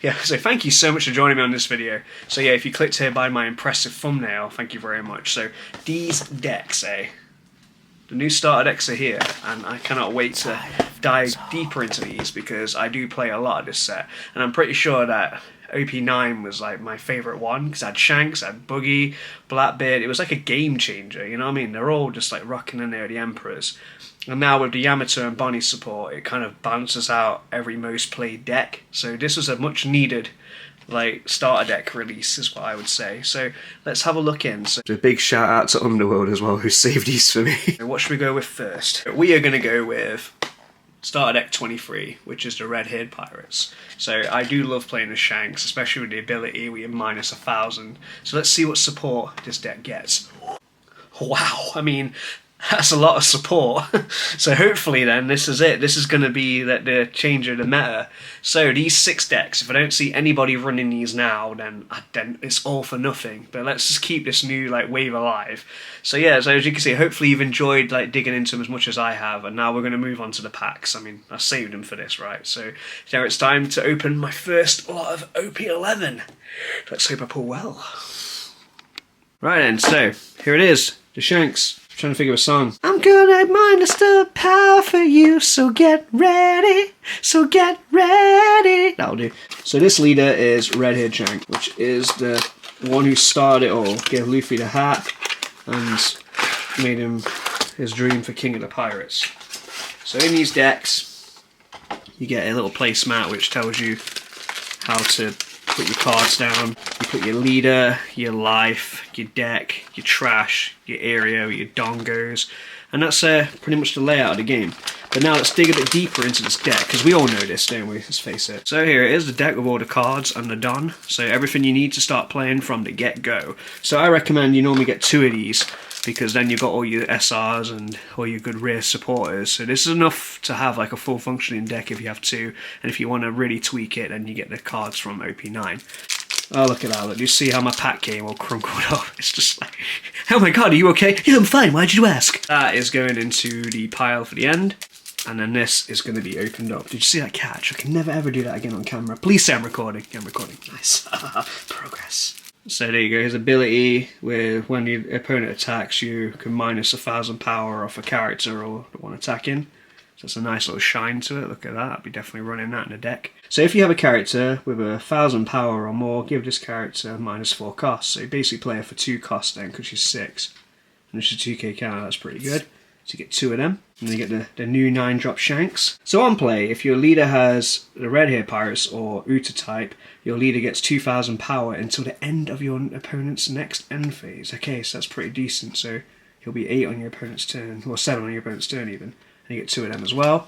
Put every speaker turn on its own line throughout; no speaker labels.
Yeah, so thank you so much for joining me on this video. So yeah, if you clicked here by my impressive thumbnail, thank you very much. So these decks, the new starter decks are here, and I cannot wait to dive deeper into these because I do play a lot of this set, and I'm pretty sure that OP9 was like my favourite one because I had Shanks, I had Boogie, Blackbeard. It was like a game changer, you know what I mean? They're all just like rocking in there, the Emperors. And now with the Yamato and Bonnie support, it kind of balances out every most played deck. So this was a much needed like starter deck release is what I would say. So let's have a look in. So a big shout out to Underworld as well, who saved these for me. What should we go with first? We are going to go with starter deck 23, which is the Redhead Pirates. So I do love playing the Shanks, especially with the ability we have minus 1,000. So let's see what support this deck gets. Wow, I mean, that's a lot of support. So hopefully then this is it. This is going to be the change of the meta. So these 6 decks, if I don't see anybody running these now, then it's all for nothing. But let's just keep this new like wave alive. So yeah, so as you can see, hopefully you've enjoyed like digging into them as much as I have. And now we're going to move on to the packs. I mean, I saved them for this, right? So now it's time to open my first lot of OP11. Let's hope I pull well. Right then, so here it is, the Shanks. Trying to figure a song. I'm gonna minus the power for you, so get ready, so get ready. That'll do. So this leader is Redhead Chang, which is the one who started it all. Gave Luffy the hat and made him his dream for King of the Pirates. So in these decks, you get a little placemat which tells you how to put your cards down. You put your leader, your life, your deck, your trash, your area, your dongos, and that's pretty much the layout of the game. But now let's dig a bit deeper into this deck, because we all know this, don't we? Let's face it. So here it is, the deck with all the cards and the don. So everything you need to start playing from the get-go. So I recommend you normally get 2 of these, because then you've got all your SRs and all your good rear supporters. So this is enough to have like a full functioning deck if you have 2, and if you want to really tweak it, then you get the cards from OP9. Oh, look at that, look, you see how my pack came all crumpled up? It's just like, oh my god, are you okay? Yeah, I'm fine, why'd you ask? That is going into the pile for the end, and then this is going to be opened up. Did you see that catch? I can never ever do that again on camera. Please say I'm recording. Yeah, I'm recording. Nice. Progress. So there you go, his ability where when the opponent attacks you can minus 1,000 power off a character or the one attacking. So it's a nice little shine to it, look at that, I'll be definitely running that in the deck. So if you have a character with 1,000 power or more, give this character minus 4 costs. So you basically play her for 2 costs then, because she's 6. And it's a 2k counter, that's pretty good. So you get 2 of them, and then you get the new 9-drop Shanks. So on play, if your leader has the Redhead Pirates or Uta type, your leader gets 2,000 power until the end of your opponent's next end phase. Okay, so that's pretty decent. So he'll be 8 on your opponent's turn, or 7 on your opponent's turn even. And you get 2 of them as well.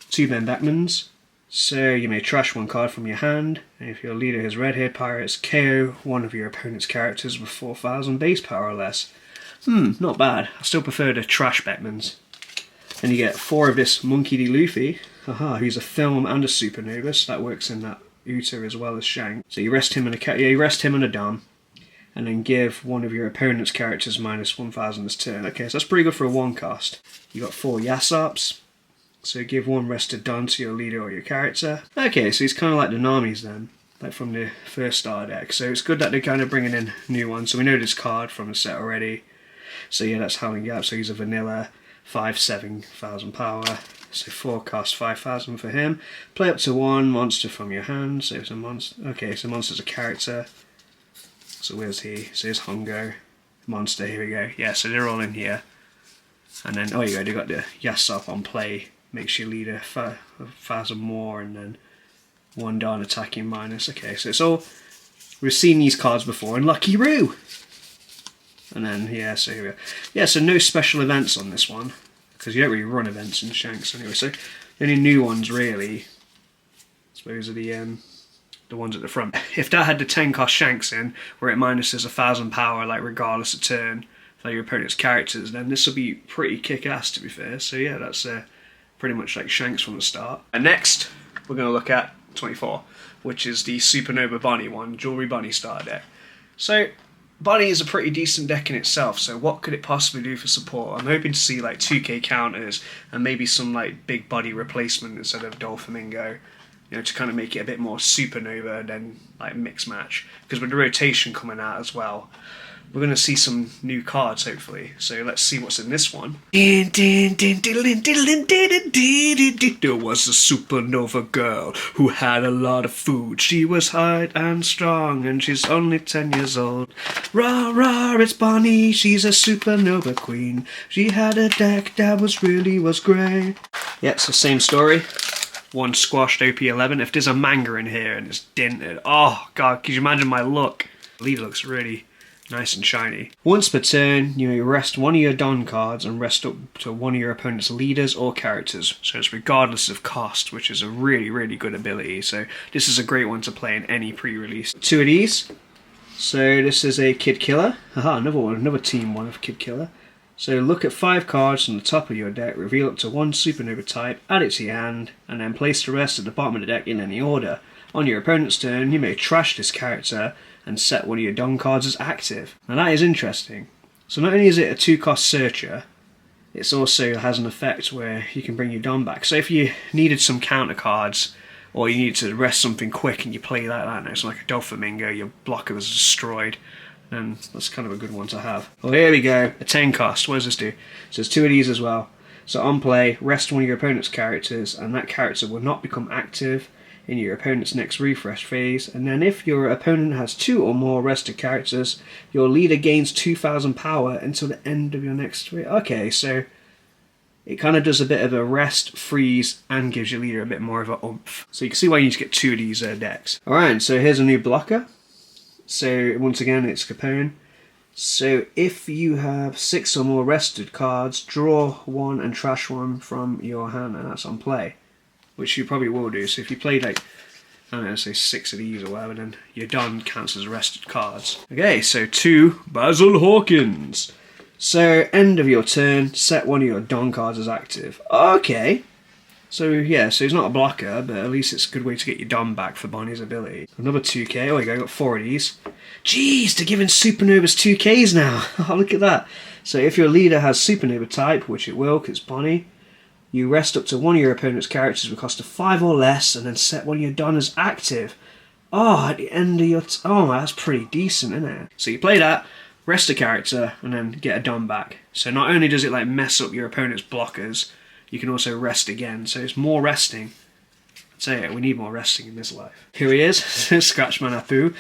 2 Ben Beckmans. So you may trash 1 card from your hand, and if your leader has Redhead Pirates, KO one of your opponent's characters with 4,000 base power or less. Not bad. I still prefer the trash Beckmans. Then you get 4 of this Monkey D. Luffy, who's a film and a supernova, so that works in that Uta as well as Shank. So you rest him in a Dom, and then give one of your opponent's characters minus 1,000 this turn. Okay, so that's pretty good for a 1 cost. You got 4 Yasops, so give 1 rested Don to your leader or your character. Okay, so he's kind of like the Namis then, like from the first starter deck. So it's good that they're kind of bringing in new ones. So we know this card from the set already. So yeah, that's Howling Gap. So he's a vanilla, 7,000 power. So 4 cost 5,000 for him. Play up to 1 monster from your hand. So it's a monster. Okay, so monster's a character. So where's he? So here's Hongo. Monster, here we go. Yeah, so they're all in here. And then, oh you go, they've got the Yasop on play. Makes your leader 1,000 more, and then 1 Darn attacking minus. Okay, so it's all... We've seen these cards before in Lucky Roo! And then, yeah, so here we go. Yeah, so no special events on this one, because you don't really run events in Shanks anyway. So the only new ones, really, I suppose, are the ones at the front. If that had the 10 cost Shanks in, where it minuses 1,000 power, like regardless of turn, for your opponent's characters, then this will be pretty kick-ass, to be fair. So yeah, that's pretty much like Shanks from the start. And next, we're going to look at 24, which is the Supernova Bonnie one, Jewelry Bonnie starter deck. So Bonnie is a pretty decent deck in itself, so what could it possibly do for support? I'm hoping to see like 2k counters and maybe some like big body replacement instead of Doflamingo. you know, to kind of make it a bit more Supernova than like mix match. Because with the rotation coming out as well, we're going to see some new cards, hopefully. So let's see what's in this one. There was a supernova girl who had a lot of food. She was hard and strong, and she's only 10 years old. Rah, rah, it's Bonnie, she's a supernova queen. She had a deck that was great. Yeah, it's the same story. One squashed OP11. If there's a manga in here and it's dented, oh god, can you imagine my look? The lead looks really nice and shiny. Once per turn, you may rest one of your Don cards and rest up to one of your opponent's leaders or characters. So it's regardless of cost, which is a really, really good ability. So this is a great one to play in any pre-release. Two of these. So this is a Kid Killer. Haha, another one, another team one of Kid Killer. So look at 5 cards from the top of your deck, reveal up to one supernova type, add it to your hand, and then place the rest at the bottom of the deck in any order. On your opponent's turn, you may trash this character and set one of your Don cards as active. Now that is interesting. So not only is it a 2-cost searcher, it also has an effect where you can bring your Don back. So if you needed some counter cards, or you needed to rest something quick and you play like that, it's like a Doflamingo, your blocker was destroyed, then that's kind of a good one to have. Well, here we go, a 10 cost. What does this do? So there's 2 of these as well. So on play, rest one of your opponent's characters, and that character will not become active in your opponent's next refresh phase, and then if your opponent has 2 or more rested characters, your leader gains 2,000 power until the end of your next Okay, so it kind of does a bit of a rest, freeze, and gives your leader a bit more of a oomph. So you can see why you need to get 2 of these decks. Alright, so here's a new blocker. So once again, it's Capone. So if you have 6 or more rested cards, draw 1 and trash 1 from your hand, and that's on play. Which you probably will do. So if you played like, I don't know, say 6 of these or whatever, then your Don counts as rested cards. Okay, so 2 Basil Hawkins. So end of your turn, set one of your Don cards as active. Okay. So yeah, so he's not a blocker, but at least it's a good way to get your Don back for Bonnie's ability. Another 2k, oh you go, got 4 of these. Jeez, they're giving Supernovas 2ks now. Oh, look at that. So if your leader has Supernova type, which it will, because it's Bonnie, you rest up to one of your opponent's characters with a cost of 5 or less, and then set one of your Don as active. Oh, at the end of your... oh, that's pretty decent, isn't it? So you play that, rest a character, and then get a Don back. So not only does it like mess up your opponent's blockers, you can also rest again. So it's more resting. I'd say we need more resting in this life. Here he is, Scratchman Apu.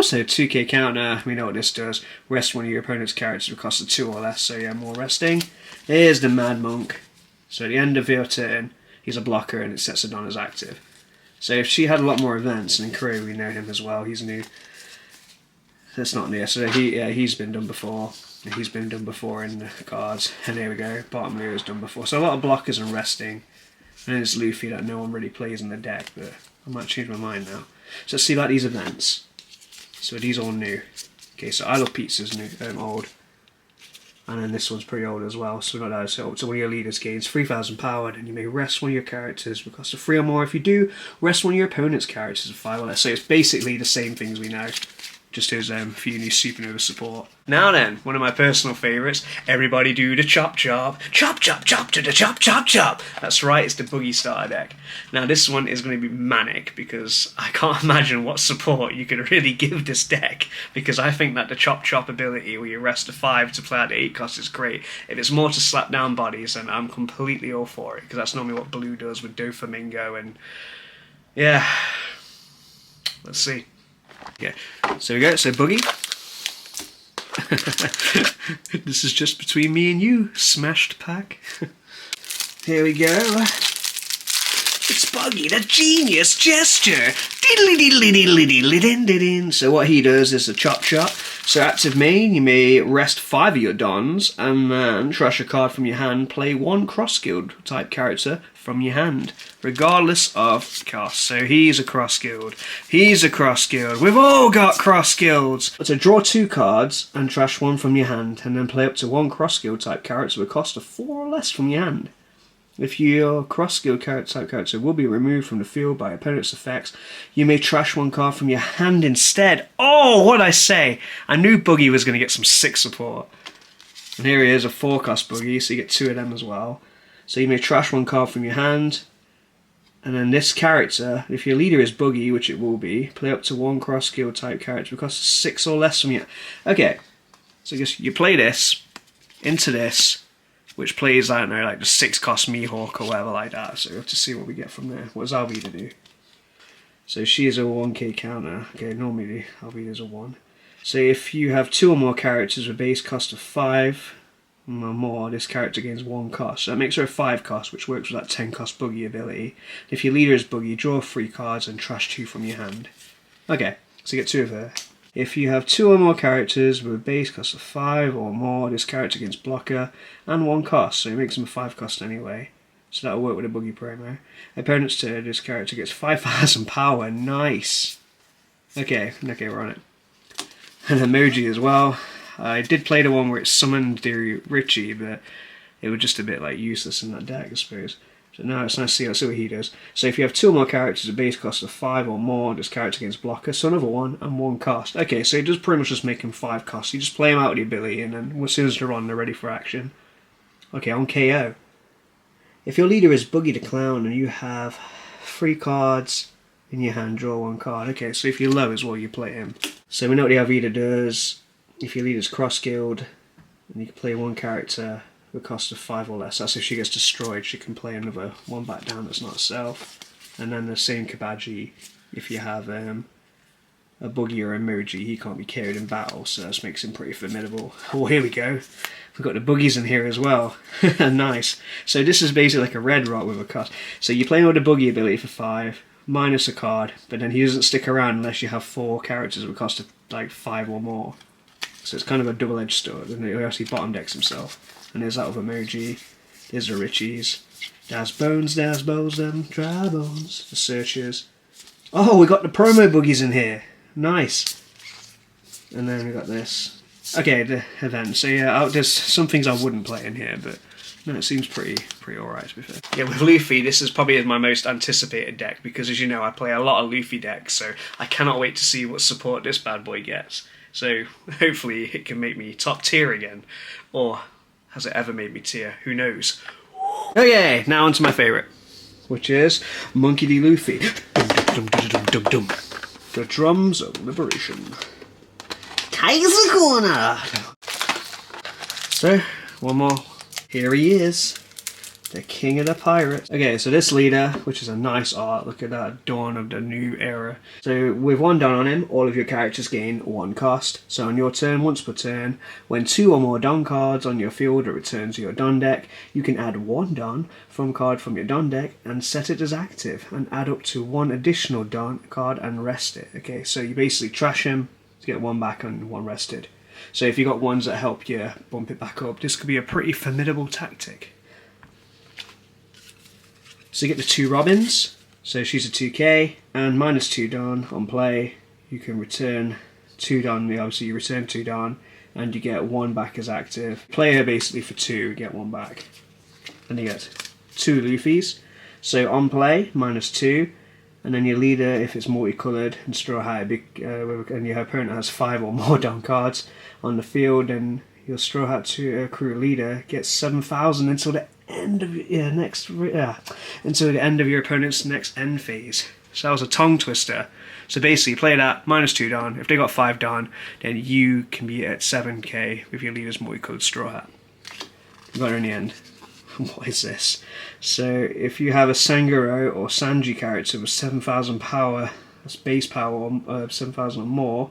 So 2k counter, we know what this does. Rest one of your opponent's characters with a cost of 2 or less, so yeah, more resting. Here's the Mad Monk. So at the end of your turn, he's a blocker and it sets a Don as active. So if she had a lot more events, and in Korea we know him as well, he's new. That's not new, so he's been done before. He's been done before in the cards. And there we go, bottom layer is done before. So a lot of blockers and resting. And then it's Luffy that no one really plays in the deck, but I might change my mind now. So let's see about these events. So these are all new. Okay, so I Love Pizza's new, old. And then this one's pretty old as well. So not that. So up to one of your leaders gains 3,000 power, and you may rest one of your characters with a cost of 3 or more. If you do, rest one of your opponent's characters with 5 or less. So it's basically the same things we know. Just as a few new Supernova support. Now then, one of my personal favourites, everybody do the chop chop. Chop chop chop to the chop chop chop. That's right, it's the Boogie starter deck. Now this one is going to be manic because I can't imagine what support you could really give this deck, because I think that the chop chop ability where you rest a 5 to play out the 8 cost is great. If it's more to slap down bodies, then I'm completely all for it, because that's normally what blue does with Doflamingo, and yeah, let's see. Yeah, so we go, so Boogie. This is just between me and you, smashed pack. Here we go. It's Boogie, the genius gesture. So what he does is a chop chop. So active main, you may rest 5 of your Dons, and then trash a card from your hand, play 1 cross-skilled type character from your hand, regardless of cost. So he's a cross-skilled. He's a cross-skilled. We've all got cross-skills. So draw 2 cards and trash 1 from your hand, and then play up to 1 cross-skilled type character with a cost of 4 or less from your hand. If your cross-skilled type character will be removed from the field by opponent's effects, you may trash 1 card from your hand instead. Oh, what'd I say? I knew Boogie was going to get some sick support. And here he is, a 4-cost Boogie, so you get 2 of them as well. So you may trash 1 card from your hand, And then this character, if your leader is buggy, which it will be, play up to 1 cross skill type character because 6 or less from you. Okay, so you play this into this, which plays, I don't know, like the 6 cost Mihawk or whatever like that. So we have to see what we get from there. What does Alvida do? So she is a 1k counter. Okay, normally Alvida is a 1. So if you have 2 or more characters with base cost of 5 or more, this character gains 1 cost. So that makes her a 5 cost, which works with that 10 cost buggy ability. If your leader is buggy, draw 3 cards and trash 2 from your hand. Okay, so you get 2 of her. If you have 2 or more characters with a base cost of 5 or more, this character gains blocker and 1 cost, so it makes him a 5 cost anyway. So that'll work with a buggy promo. Opponent's turn, this character gets 5,000 power, nice! Okay, we're on it. And emoji as well. I did play the one where it summoned the Richie, but it was just a bit like useless in that deck, I suppose. So now it's nice to see what he does. So if you have 2 or more characters with base cost of 5 or more, this character gains blocker, so another 1 and 1 cost. Okay, so it does pretty much just make him 5 costs. You just play him out with the ability, and then as soon as they're on, they're ready for action. Okay, on KO. If your leader is Boogie the Clown and you have 3 cards in your hand, draw 1 card. Okay, so if you're low as well, you play him. So we know what the Alvida does. If your leader's cross-skilled, and you can play 1 character with a cost of 5 or less, that's if she gets destroyed, she can play another 1 back down that's not herself. And then the same Kabaji, if you have a Boogie or emoji, he can't be carried in battle, so this makes him pretty formidable. Oh, here we go. We've got the boogies in here as well. Nice. So this is basically like a red rock with a cost. So you play with a boogie ability for 5, minus a card, but then he doesn't stick around unless you have 4 characters with a cost of like 5 or more. So it's kind of a double-edged sword, and he actually bottom decks himself. And there's that with emoji. There's the Richies. There's bones, them dry bones. The searchers. Oh, we got the promo boogies in here. Nice. And then we got this. Okay, the event. So yeah, there's some things I wouldn't play in here, but no, it seems pretty alright to be fair. Yeah, with Luffy, this is probably my most anticipated deck because, as you know, I play a lot of Luffy decks, so I cannot wait to see what support this bad boy gets. So hopefully it can make me top tier again, or has it ever made me tier? Who knows? Okay, now on to my favourite, which is Monkey D. Luffy. The drums of liberation. Kaiser Corner! So, one more. Here he is. The king of the pirates. Okay, so this leader, which is a nice art, look at that, dawn of the new era. So with 1 down on him, all of your characters gain 1 cost. So on your turn, once per turn, when 2 or more Don cards on your field are returned to your Don deck, you can add 1 Don from card from your Don deck and set it as active, and add up to 1 additional Don card and rest it. Okay, so you basically trash him to get 1 back and 1 rested. So if you got ones that help you bump it back up, this could be a pretty formidable tactic. So you get the 2 Robins, so she's a 2k, and minus 2 Don on play. You can return 2 Don, obviously you return 2 Don, and you get 1 back as active. Play her basically for 2, you get 1 back. And you get 2 Luffys. So on play, minus 2, and then your leader, if it's multicoloured and Straw Hat, and your opponent has 5 or more Don cards on the field, and your Straw Hat crew leader gets 7,000 until the end of until the end of your opponent's next end phase. So that was a tongue twister. So basically, play that minus 2 Don. If they got 5 Don, then you can be at 7k with your leader's multicoloured Straw Hat. You got her in the end. What is this? So if you have a Sanguro or Sanji character with 7,000 power, that's base power, 7,000 or more,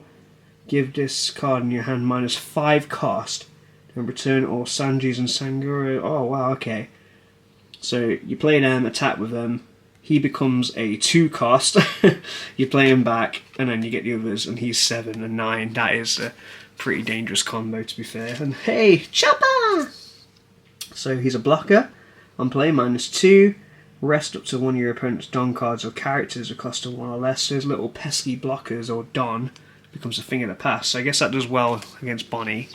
give this card in your hand minus 5 cost, and return all Sanjis and Sanguro. Oh wow, okay. So you play them, attack with them, he becomes a 2 cost, you play him back, and then you get the others, and he's 7 and 9. That is a pretty dangerous combo, to be fair. And hey, Chopper! So he's a blocker, on play minus 2, rest up to 1 of your opponent's Don cards or characters with cost of 1 or less. Those little pesky blockers, or Don, becomes a thing of the past. So I guess that does well against Bonnie.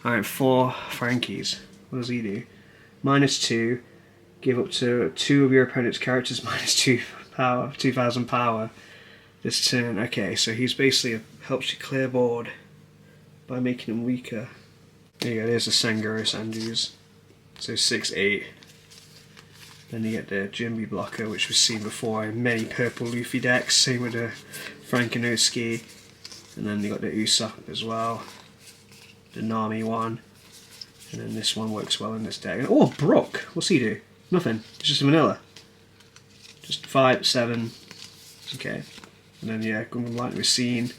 Alright, 4 Frankies. What does he do? Minus 2, give up to 2 of your opponent's characters minus 2 power, 2,000 power this turn. Okay, so he's basically helps you clear board by making him weaker. There you go, there's the Sanguro Sanjus. So 6, 8. Then you get the Jimby blocker, which we've seen before in many purple Luffy decks. Same with the Frankenowski. And then you got the Usopp as well. The Nami one. And then this one works well in this deck. Oh, Brook! What's he do? Nothing. It's just a vanilla. Just 5, 7. Okay. And then yeah, Gungam Light we've seen.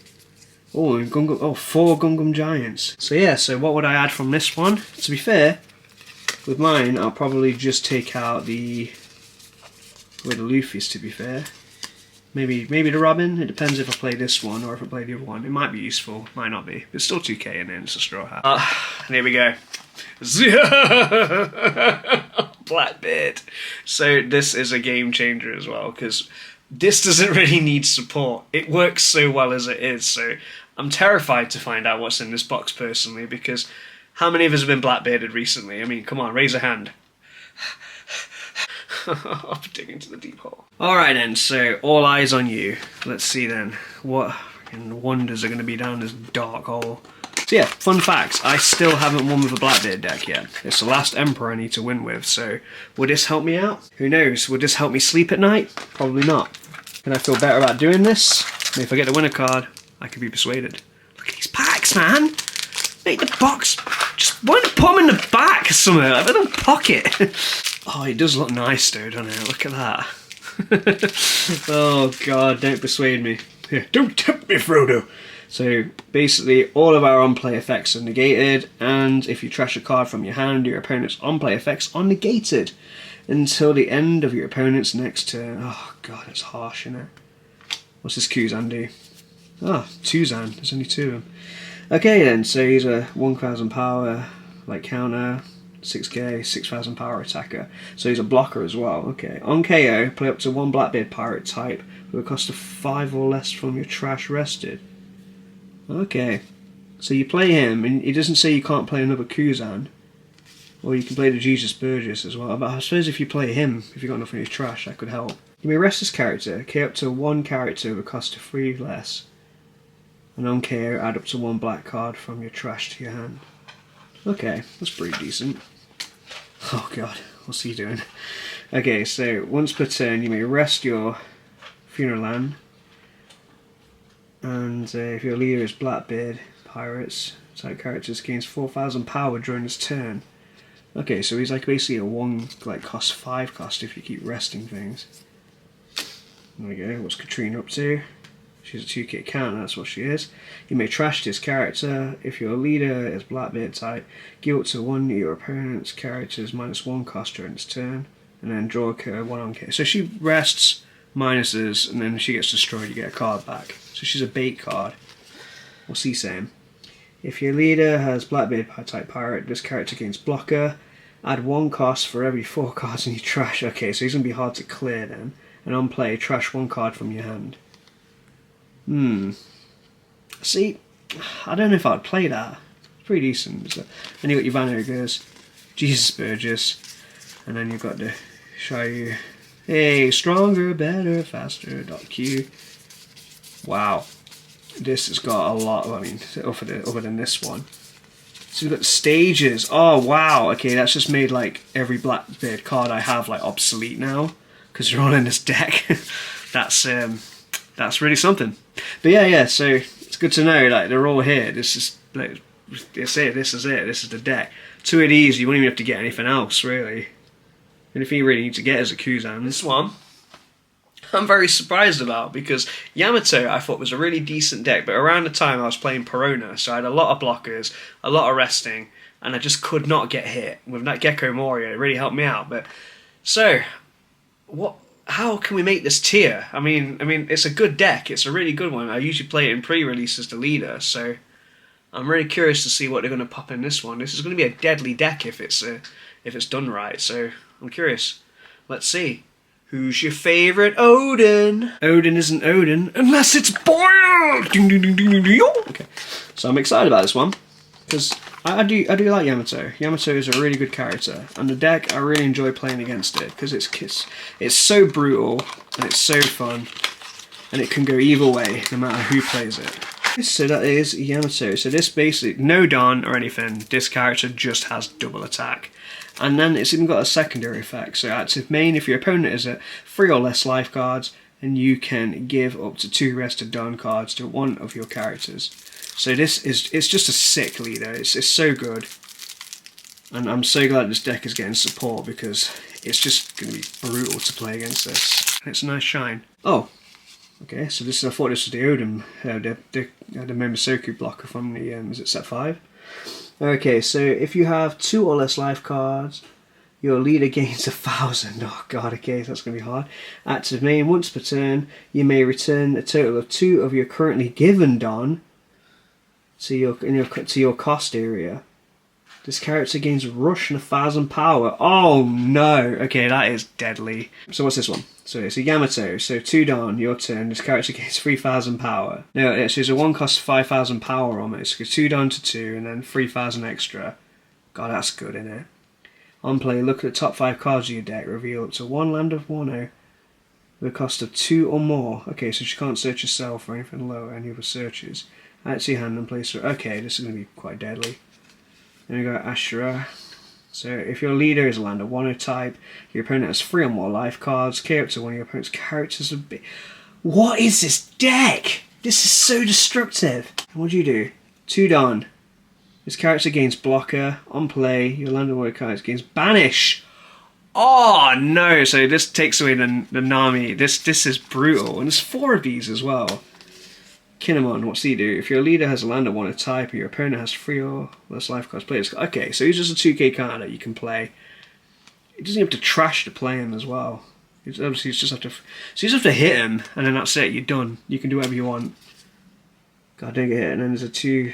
Oh, and Gungam, oh, 4 Gungam Giants. So yeah, so what would I add from this one? To be fair, with mine, I'll probably just take out the Luffy's, to be fair. Maybe the Robin. It depends if I play this one or if I play the other one. It might be useful, might not be. But it's still 2k and then it's a straw hat. And here we go. Blackbeard. So this is a game changer as well, because this doesn't really need support. It works so well as it is, so I'm terrified to find out what's in this box personally, because how many of us have been Blackbearded recently? I mean, come on, raise a hand. I'm digging to the deep hole. Alright then, so all eyes on you. Let's see then, what wonders are going to be down this dark hole. So yeah, fun facts, I still haven't won with a Blackbeard deck yet. It's the last Emperor I need to win with, so will this help me out? Who knows, will this help me sleep at night? Probably not. Can I feel better about doing this? Maybe if I get the winner card, I could be persuaded. Look at these packs, man! Make the box, just why not put them in the back or something, like in a pocket? Oh, it does look nice though, doesn't it? Look at that. Oh god, don't persuade me. Here, don't tempt me, Frodo! So basically all of our on-play effects are negated, and if you trash a card from your hand, your opponent's on-play effects are negated until the end of your opponent's next turn. Oh god, it's harsh, isn't it? What's this Kuzan do? Ah, Tuzan, there's only 2 of them. Okay then, so he's a 1000 power, like counter, 6k, 6000 power attacker. So he's a blocker as well, okay. On KO, play up to 1 Blackbeard pirate type with a cost of 5 or less from your trash rested. Okay, so you play him, and it doesn't say you can't play another Kuzan. Or you can play the Jesus Burgess as well, but I suppose if you play him, if you've got nothing in your trash, that could help. You may rest this character, KO up to 1 character with a cost of 3 less. And on KO, add up to 1 black card from your trash to your hand. Okay, that's pretty decent. Oh god, what's he doing? Okay, so once per turn, you may rest your Funeral Land. And if your leader is Blackbeard, pirates, type characters gains 4000 power during his turn. Okay, so he's like basically a 1 like cost 5 cost if you keep resting things. There we go, what's Katrina up to? She's a 2k counter, that's what she is. You may trash this character. If your leader is Blackbeard type, give up to 1 of your opponent's characters -1 cost during its turn. And then draw a card 1 on K. So she rests, minuses, and then she gets destroyed, you get a card back. So she's a bait card. What's he saying? If your leader has Blackbeard type pirate, this character gains blocker. Add 1 cost for every 4 cards in your trash. Okay, so he's going to be hard to clear then. And on play, trash 1 card from your hand. See, I don't know if I'd play that. It's pretty decent. So, then you got your Van Ogres, Jesus Burgess, and then you've got the Shiryu. Hey, stronger, better, faster, .Q. Wow, this has got a lot. I mean, other than this one. So we've got stages. Oh wow. Okay, that's just made like every Blackbeard card I have like obsolete now because they're all in this deck. That's really something. But yeah. So it's good to know like they're all here. This is like, this is it. This is the deck. 2 of these, you won't even have to get anything else really. The only thing you really need to get is a Kuzan. This one I'm very surprised about because Yamato I thought was a really decent deck, but around the time I was playing Perona, so I had a lot of blockers, a lot of resting, and I just could not get hit. With that Gecko Moria, it really helped me out. But so, how can we make this tier? I mean, it's a good deck. It's a really good one. I usually play it in pre-release as the leader, so I'm really curious to see what they're going to pop in this one. This is going to be a deadly deck if it's done right. So I'm curious. Let's see. Who's your favourite Odin? Odin isn't Odin unless it's boiled! Okay, so I'm excited about this one because I do like Yamato. Yamato is a really good character, and the deck I really enjoy playing against it because it's so brutal and it's so fun, and it can go either way no matter who plays it. So that is Yamato. So this basically, no Don or anything, this character just has double attack. And then it's even got a secondary effect. So active main, if your opponent is at 3 or less life cards, and you can give up to 2 rested down cards to one of your characters. So it's just a sick leader. It's so good. And I'm so glad this deck is getting support because it's just going to be brutal to play against this. And it's a nice shine. Oh, okay, so I thought this was the Odin, the Momosoku blocker from the, is it set 5? Okay, so if you have 2 or less life cards, your leader gains 1,000. Oh god, okay, that's going to be hard. Active main, once per turn, you may return a total of 2 of your currently given Don to your cost area. This character gains rush and 1,000 power. Oh no! Okay, that is deadly. So what's this one? So it's a Yamato. So 2 Don, your turn. This character gains 3,000 power. No, it's a 1 cost 5,000 power almost. So 2 Don to 2 and then 3,000 extra. God, that's good, isn't it? On play, look at the top 5 cards of your deck. Reveal up to 1 land of 1/0 with a cost of 2 or more. Okay, so she can't search herself or anything lower, any other searches. Add to your hand and place her. Okay, this is going to be quite deadly. Then we got Ashura. So if your leader is a land of 1/0 type, your opponent has 3 or more life cards. KO up to one of your opponent's characters. What is this deck? This is so destructive. And what do you do? 2 Don. This character gains blocker. On play, your land of 1/0 cards gains banish. Oh no! So this takes away the Nami. This is brutal, and there's 4 of these as well. Kinemon, what's he do? If your leader has a land of 1/0 type and your opponent has 3 or less life cards, play this. Okay, so he's just a 2k card that you can play. He doesn't have to trash to play him as well. Obviously, you just have to hit him, and then that's it. You're done. You can do whatever you want. God, don't get hit. And then there's a 2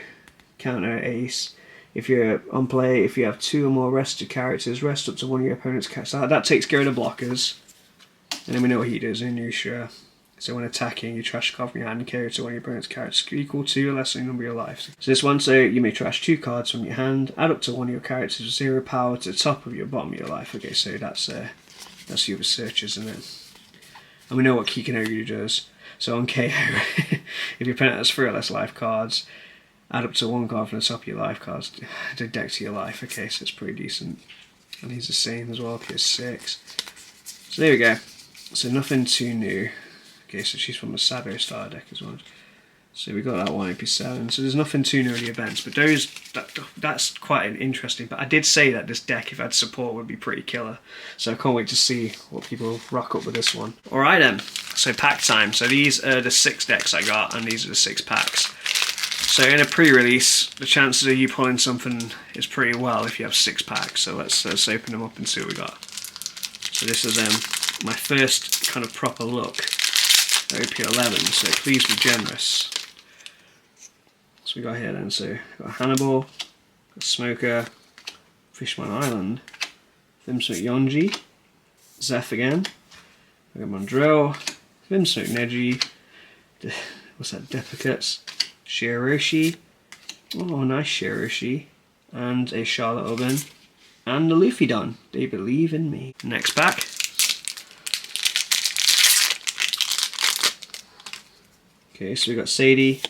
counter ace. If you're on play, if you have 2 or more rested characters, rest up to one of your opponent's characters. That takes care of the blockers. And then we know what he does in Nusha. So when attacking, you trash a card from your hand and carry it to one of your opponent's characters equal to or less than the number of your lives. So this one, so you may trash 2 cards from your hand, add up to one of your characters with 0 power to the top of your bottom of your life. Okay, so that's the other searches, isn't it? And we know what Kikinoru does. So on KO, if your opponent has 3 or less life cards, add up to 1 card from the top of your life cards to deck to your life. Okay, so it's pretty decent. And he's the same as well, PS6. So there we go. So nothing too new. Okay, so she's from the Sado starter deck as well. So we got that one AP7. So there's nothing too new in the events, but that's quite an interesting. But I did say that this deck, if it had support, would be pretty killer. So I can't wait to see what people rock up with this one. Alright then, so pack time. So these are the 6 decks I got, and these are the 6 packs. So in a pre-release, the chances of you pulling something is pretty well if you have 6 packs. So let's open them up and see what we got. So this is my first kind of proper look. OP11, so please be generous. So we got here then, so we've got Hannibal, got Smoker, Fishman Island, Vimsmoke Yonji, Zeph again, we got Mondrell, Vimsmoke Neji, what's that, Deplicates, Shiroshi, oh nice Shiroshi, and a Charlotte Oben, and the Luffy Don, They Believe in Me. Next pack. Okay, so we got Sadie,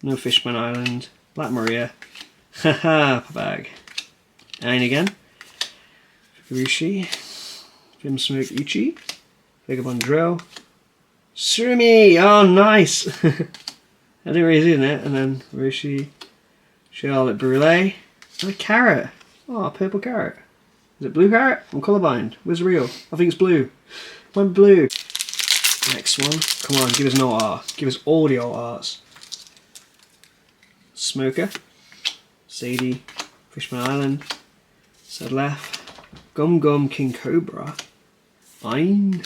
No Fishman Island, Black Maria, haha, bag. And again, Fukurushi, Vimsmoke Ichi, Vagabond Drill, Surumi, oh nice! I didn't really see it, and then Rushi, Charlotte Brûlée, and a carrot. Oh, a purple carrot. Is it blue carrot? I'm colourblind. Where's the real? I think it's blue. Went blue. Next one. Come on, give us no art. Give us all the old arts. Smoker. Sadie. Fishman Island. Sedlef. Gum Gum King Cobra. Ein.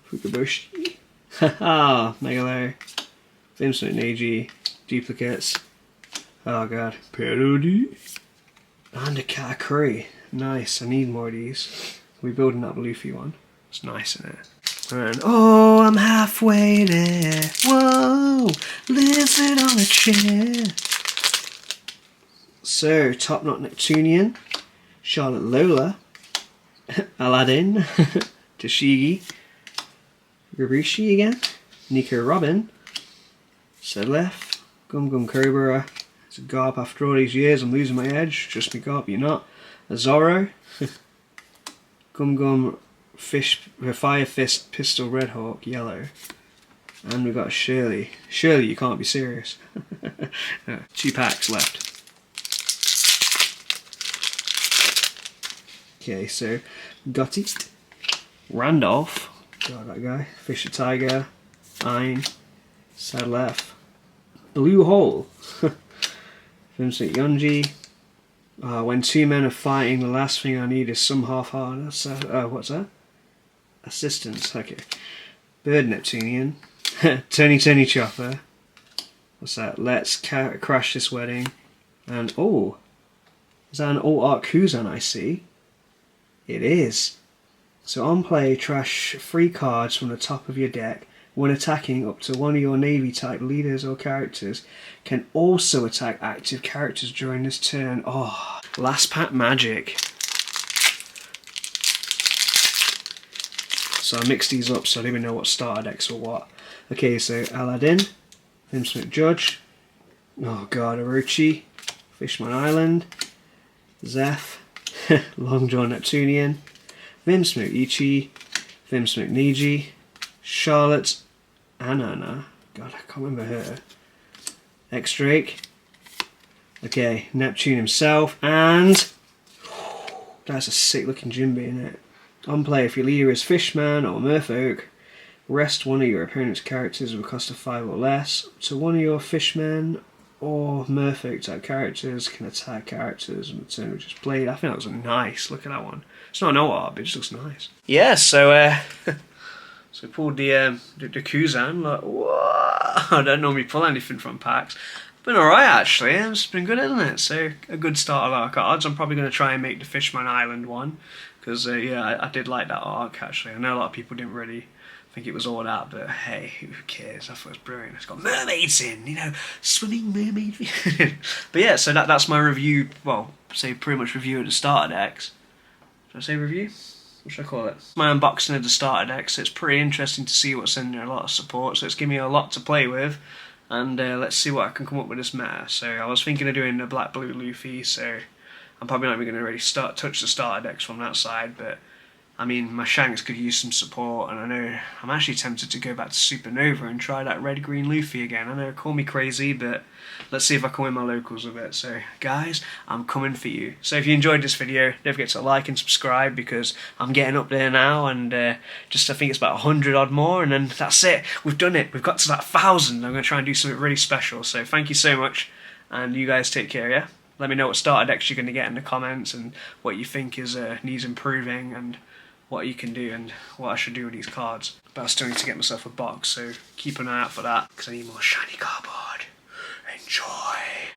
Fukaboshi. Haha. Megalo. Vimsmoke Neji. Duplicates. Oh god. Parody. And a Katakuri. Nice. I need more of these. We're building that Luffy one. It's nice, isn't it? And oh, I'm halfway there. Whoa, lizard on a chair. So, Top Knot Neptunian, Charlotte Lola, Aladdin, Tashigi, Garushi again, Nico Robin, Sedlef, Gum Gum Cobra. It's a Garb after all these years. I'm losing my edge. Just me Garb, you're not. a Zorro, Gum Gum, Fire Fist, Pistol, Red Hawk, yellow. And we've got Shirley. Shirley, you can't be serious. 2 packs left. Okay, so Gotti, Randolph, God that guy, Fisher Tiger, Ein, Sadlef, Blue Hole, Vincent Yonji. When 2 men are fighting, the last thing I need is some half-hearted. What's that? Assistance. Okay. Bird Neptunian, Tony Chopper. What's that? Let's crash this wedding. And oh, is that an alt art Kuzan I see? It is. So on play, trash 3 cards from the top of your deck. When attacking, up to 1 of your Navy type leaders or characters can also attack active characters during this turn. Oh, last pack magic. So I mixed these up so I don't even know what starter decks or what. Okay, so Aladdin, Vincent Judge, oh god, Orochi, Fishman Island, Zeph, Long John Neptunian, Vincent Ichi, Vincent Niji, Charlotte, Anna, god I can't remember her, X-Drake, okay, Neptune himself, and that's a sick looking Jinbe in it. On play, if your leader is Fishman or Merfolk, rest 1 of your opponent's characters with a cost of 5 or less. So 1 of your Fishmen or Merfolk type characters can attack characters on the turn which is played. I think that was nice. Look at that one. It's not an art, but it just looks nice. Yeah, so so pulled the Kuzan. Like, whoa! I don't normally pull anything from packs. Been alright actually. It's been good, isn't it? So a good start of our cards. I'm probably going to try and make the Fishman Island one. Because, yeah, I did like that arc, actually. I know a lot of people didn't really think it was all that, but hey, who cares? I thought it was brilliant. It's got mermaids in, you know, swimming mermaid. But yeah, so that's my review, well, say pretty much review of the starter decks. Should I say review? What should I call it? My unboxing of the starter decks. It's pretty interesting to see what's in there, a lot of support, so it's giving me a lot to play with. And let's see what I can come up with this meta. So I was thinking of doing the Black Blue Luffy, so I'm probably not even going to really touch the starter decks from that side, but I mean, my Shanks could use some support, and I know I'm actually tempted to go back to Supernova and try that red-green Luffy again. I know, call me crazy, but let's see if I can win my locals with it. So, guys, I'm coming for you. So if you enjoyed this video, don't forget to like and subscribe, because I'm getting up there now, and just I think it's about 100 odd more, and then that's it. We've done it. We've got to that 1,000. I'm going to try and do something really special. So thank you so much, and you guys take care, yeah? Let me know what starter decks you're going to get in the comments, and what you think is needs improving, and what you can do and what I should do with these cards. But I still need to get myself a box, so keep an eye out for that, because I need more shiny cards.